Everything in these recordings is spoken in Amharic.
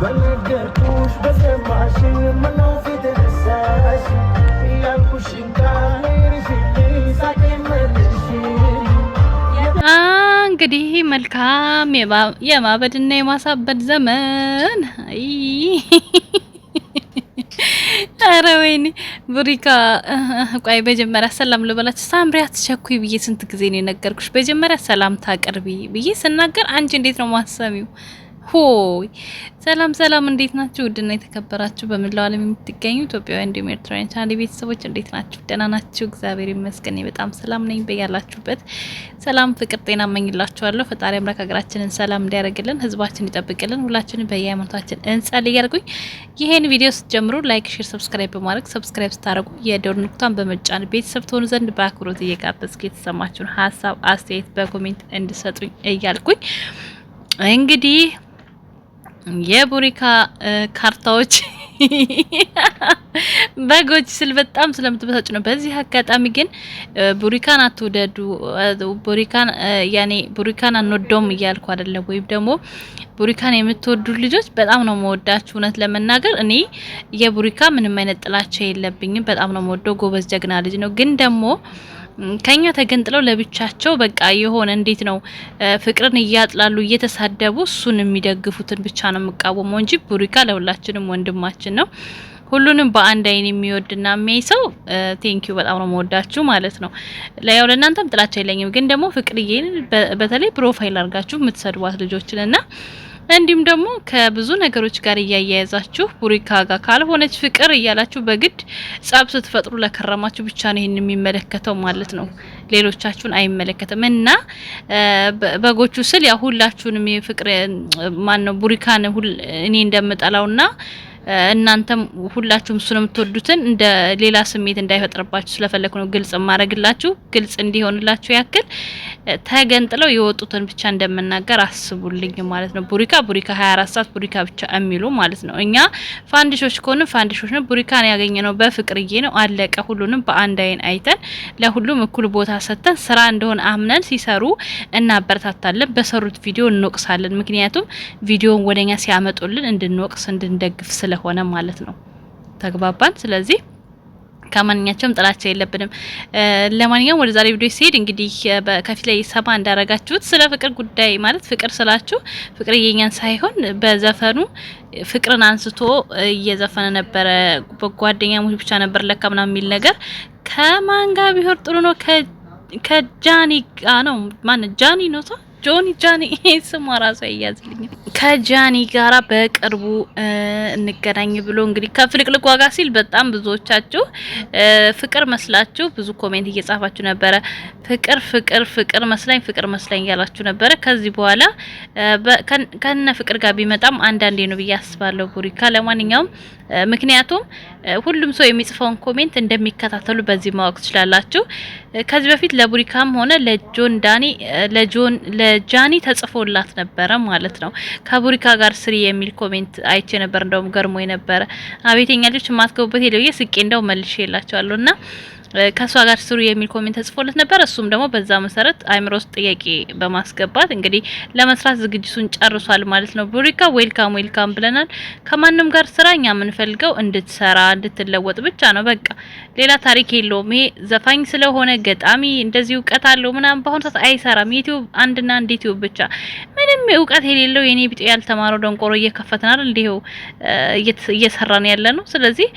በነገርኩሽ በሰማሽ ምነው ፊት ረሳሽ ያልኩሽ ቃል ይርሽልኝ ሳቄ መልሽ እንግዲህ መልካም የማበድና የማሳበድ ዘመን አረ ወይኔ ቡሪካ ቆይ በመጀመሪያ ሰላም ልበላችሁ። ሳምሪ አትቸኩይ ብዬ ስንት ጊዜ ነው የነገርኩሽ? በመጀመሪያ ሰላም ታቀርቢ ብዬ ስናገር አንቺ እንዴት ነው ማሰሚው? ሆይ ሰላም ሰላም፣ እንዴት ናችሁ? ውድና የተከበራችሁ በመላው ዓለም የምትገኙ ኢትዮጵያውያን እንዲሁም ኤርትራውያን ቻናል ቤተሰቦች እንዴት ናችሁ? ደህና ናችሁ? እግዚአብሔር ይመስገን በጣም ሰላም ነኝ። በያላችሁበት ሰላም፣ ፍቅር፣ ጤና እመኝላችኋለሁ። ፈጣሪ አምላክ ሀገራችንን ሰላም እንዲያደርግልን፣ ህዝባችን ይጠብቅልን። ሁላችንም በየሃይማኖታችን እንጸልይ እያልኩኝ ይሄን ቪዲዮ ስትጀምሩ ላይክ፣ ሼር፣ ሰብስክራይብ በማድረግ ሰብስክራይብ ስታደርጉ የደወል ምልክቱን በመጫን ቤተሰብ ትሆኑ ዘንድ በአክብሮት እየጋበዝኩ የተሰማችሁን ሀሳብ አስተያየት በኮሜንት እንድሰጡኝ እያልኩኝ እንግዲህ የቡሪካ ካርታዎች በጎች ስል በጣም ስለምትበሳጭ ነው። በዚህ አጋጣሚ ግን ቡሪካን አትውደዱ፣ ቡሪካን አንወደውም እያልኩ አይደለም። ወይም ደግሞ ቡሪካን የምትወዱ ልጆች በጣም ነው መወዳችሁ። እውነት ለመናገር እኔ የቡሪካ ምንም አይነት ጥላቻ የለብኝም። በጣም ነው መወደው። ጎበዝ ጀግና ልጅ ነው። ግን ደግሞ ከኛ ተገንጥለው ለብቻቸው በቃ የሆነ እንዴት ነው ፍቅርን እያጥላሉ እየተሳደቡ እሱን የሚደግፉትን ብቻ ነው የምቃወመው እንጂ ቡሪካ ለሁላችንም ወንድማችን ነው። ሁሉንም በአንድ አይን የሚወድና የሚያይ ሰው ቴንኪዩ በጣም ነው መወዳችሁ ማለት ነው። ለያው ለእናንተም ጥላቻ የለኝም። ግን ደግሞ ፍቅርዬን በተለይ ፕሮፋይል አድርጋችሁ የምትሰድቧት ልጆችንና እንዲሁም ደግሞ ከብዙ ነገሮች ጋር እያያያዛችሁ ቡሪካ ጋር ካልሆነች ፍቅር እያላችሁ በግድ ጸብ ስትፈጥሩ ለከረማችሁ ብቻ ነው ይሄን የሚመለከተው ማለት ነው። ሌሎቻችሁን አይመለከትም። እና በጎቹ ስል ያ ሁላችሁንም የፍቅር ማን ነው ቡሪካን እኔ እንደምጠላውና እናንተም ሁላችሁም እሱን የምትወዱትን እንደ ሌላ ስሜት እንዳይፈጥርባችሁ ስለፈለኩ ነው ግልጽ ማድረግላችሁ። ግልጽ እንዲሆንላችሁ ያክል ተገንጥለው የወጡትን ብቻ እንደምናገር አስቡልኝ ማለት ነው። ቡሪካ 24 ሰዓት ቡሪካ ብቻ የሚሉ ማለት ነው። እኛ ፋንዲሾች ከሆነ ፋንዲሾች ነው። ቡሪካን ያገኘነው በፍቅርዬ ነው። አለቀ። ሁሉንም በአንድ አይን አይተን ለሁሉም እኩል ቦታ ሰጥተን ስራ እንደሆነ አምነን ሲሰሩ እናበረታታለን። በሰሩት ቪዲዮ እንወቅሳለን። ምክንያቱም ቪዲዮውን ወደኛ ሲያመጡልን እንድንወቅስ እንድንደግፍ ስለሆነ ማለት ነው። ተግባባን። ስለዚህ ከማንኛቸውም ጥላቻ የለብንም። ለማንኛውም ወደ ዛሬ ቪዲዮ ሲሄድ እንግዲህ ከፊት ላይ ሰማ እንዳረጋችሁት ስለ ፍቅር ጉዳይ ማለት ፍቅር ስላችሁ ፍቅር የኛን ሳይሆን በዘፈኑ ፍቅርን አንስቶ እየዘፈነ ነበረ። በጓደኛሞች ብቻ ነበር ለካ ምናምን የሚል ነገር ከማን ጋር ቢሆን ጥሩ ነው? ከጃኒ ጋር ነው። ማን ጃኒ ነው? ጃኒ ስሟ ራሱ ያያዝልኝ። ከጃኒ ጋራ በቅርቡ እንገናኝ ብሎ እንግዲህ ከፍልቅልቅ ዋጋ ሲል በጣም ብዙዎቻችሁ ፍቅር መስላችሁ ብዙ ኮሜንት እየጻፋችሁ ነበረ። ፍቅር መስላኝ ያላችሁ ነበረ። ከዚህ በኋላ ከነ ፍቅር ጋር ቢመጣም አንዳንዴ ነው ብዬ አስባለሁ ቡሪካ። ለማንኛውም ምክንያቱም ሁሉም ሰው የሚጽፈውን ኮሜንት እንደሚከታተሉ በዚህ ማወቅ ትችላላችሁ። ከዚህ በፊት ለቡሪካም ሆነ ለጃኒ ተጽፎላት ነበረ ማለት ነው። ከቡሪካ ጋር ስሪ የሚል ኮሜንት አይቼ ነበር። እንደውም ገርሞኝ ነበረ። አቤተኛ ልጅ ማትገቡበት የለው ስቄ እንደው መልሼ የላቸዋለሁና ከሷ ጋር ስሩ የሚል ኮሜንት ተጽፎለት ነበር። እሱም ደግሞ በዛ መሰረት አይምሮ ውስጥ ጥያቄ በማስገባት እንግዲህ ለመስራት ዝግጅቱን ጨርሷል ማለት ነው። ቡሪካ ዌልካም ብለናል። ከማንም ጋር ስራኛ የምንፈልገው እንድትሰራ እንድትለወጥ ብቻ ነው። በቃ ሌላ ታሪክ የለውም። ይሄ ዘፋኝ ስለሆነ ገጣሚ እንደዚህ እውቀት አለው ምናምን በአሁኑ ሰዓት አይሰራም። ዩቲዩብ አንድና አንድ ዩቲዩብ ብቻ ምንም እውቀት የሌለው የኔ ቢጤ ያልተማረው ደንቆሮ እየከፈተናል እንዲሁ እየሰራን ያለ ነው። ስለዚህ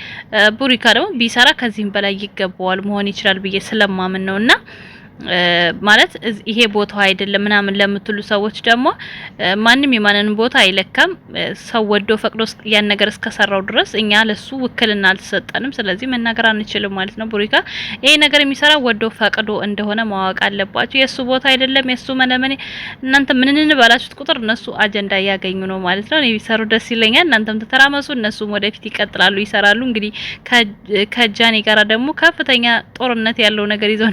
ቡሪካ ደግሞ ቢሰራ ከዚህም በላይ ይገባዋል መሆን ይችላል ብዬ ስለማምን ነውና ማለት ይሄ ቦታው አይደለም ምናምን ለምትሉ ሰዎች ደግሞ ማንንም የማንንም ቦታ አይለካም። ሰው ወዶ ፈቅዶ ያን ነገር እስከሰራው ድረስ እኛ ለሱ ውክልና አልተሰጠንም። ስለዚህ መናገር አንችልም ማለት ነው። ቡሪካ ይሄ ነገር የሚሰራው ወዶ ፈቅዶ እንደሆነ ማወቅ አለባችሁ። የሱ ቦታ አይደለም የሱ መለመኔ እናንተ ምንንን ባላችሁት ቁጥር እነሱ አጀንዳ ያገኙ ነው ማለት ነው። እኔ ቢሰሩ ደስ ይለኛል። እናንተም ተተራመሱ፣ እነሱም ወደፊት ይቀጥላሉ፣ ይሰራሉ። እንግዲህ ከጃኒ ጋራ ደግሞ ከፍተኛ ጦርነት ያለው ነገር ይዘው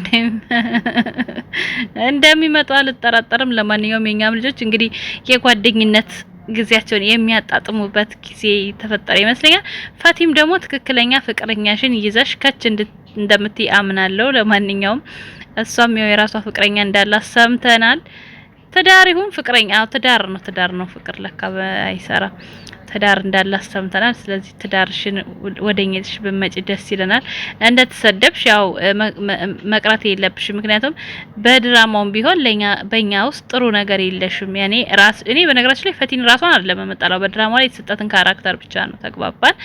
እንደሚመጡ አልጠራጠርም። ለማንኛውም የኛም ልጆች እንግዲህ የጓደኝነት ጊዜያቸውን የሚያጣጥሙበት ጊዜ ተፈጠረ ይመስለኛል። ፋቲም ደግሞ ትክክለኛ ፍቅረኛሽን ይዘሽ ከች እንደምትይ አምናለሁ። ለማንኛውም እሷም የራሷ ፍቅረኛ እንዳላት ሰምተናል። ትዳር ይሁን ፍቅረኛ ትዳር ነው። ፍቅር ለካ አይሰራ። ትዳር እንዳላት ሰምተናል። ስለዚህ ትዳርሽን ወደኛሽ በመጪ ደስ ይለናል። እንደተሰደብሽ ያው መቅረት የለብሽ። ምክንያቱም በድራማውም ቢሆን በእኛ ውስጥ ጥሩ ነገር የለሽም። እኔ በነገራችን ላይ ፈቲን ራሷን አይደለም የምጠላው፣ በድራማ ላይ የተሰጣትን ካራክተር ብቻ ነው። ተግባባን።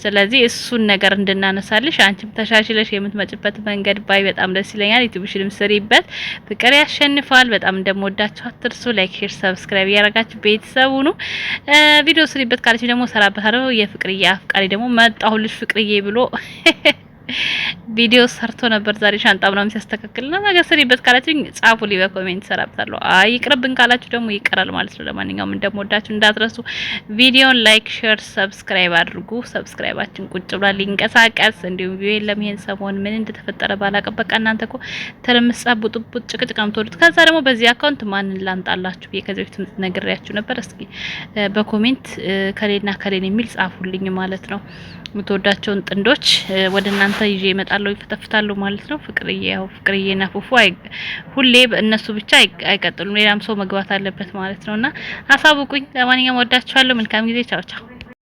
ስለዚህ እሱን ነገር እንድናነሳልሽ አንቺም ተሻሽለሽ የምትመጭበት መንገድ ባይ በጣም ደስ ይለኛል። ዩቲዩብሽንም ስሪበት። ፍቅር ያሸንፋል። በጣም እንደምወዳችሁ አትርሱ። ላይክ፣ ሼር፣ ሰብስክራይብ ያደረጋችሁ ቤተሰቡ ነው። ቪዲዮ ስሪበት ካለች ደግሞ ሰራበታለሁ። የፍቅርዬ አፍቃሪ ደግሞ መጣሁልሽ ፍቅርዬ ብሎ ቪዲዮ ሰርቶ ነበር ዛሬ ሻንጣ ምናምን ሲያስተካክልና ነገር ስሪበት ካላችሁ ጻፉልኝ በኮሜንት ሰራበታለሁ። አይ ይቅርብን ካላችሁ ደግሞ ይቀራል ማለት ነው። ለማንኛውም እንደምወዳችሁ እንዳትረሱ። ቪዲዮን ላይክ፣ ሼር፣ ሰብስክራይብ አድርጉ። ሰብስክራይባችን ቁጭ ብሏል ሊንቀሳቀስ። እንዲሁም ቪዲዮ የለም ይሄን ሰሞን ምን እንደተፈጠረ ባላቀም በቃ እናንተ እኮ ተለምጻቡ ጥቡጥ ጭቅጭቅ ነው የምትወዱት። ከዛ ደግሞ በዚህ አካውንት ማንን ላንጣላችሁ ከዚህ በፊት ነግሬያችሁ ነበር። እስኪ በኮሜንት ከሌና ከሌን የሚል ጻፉልኝ ማለት ነው። የምትወዳቸውን ጥንዶች ወደ እናንተ ይዤ እመጣለሁ፣ ይፈተፍታሉ ማለት ነው። ፍቅርዬና ፉፉ ሁሌ እነሱ ብቻ አይቀጥሉም፣ ሌላም ሰው መግባት አለበት ማለት ነውና አሳውቁኝ። ለማንኛውም ወዳችኋለሁ። መልካም ጊዜ። ቻው ቻው።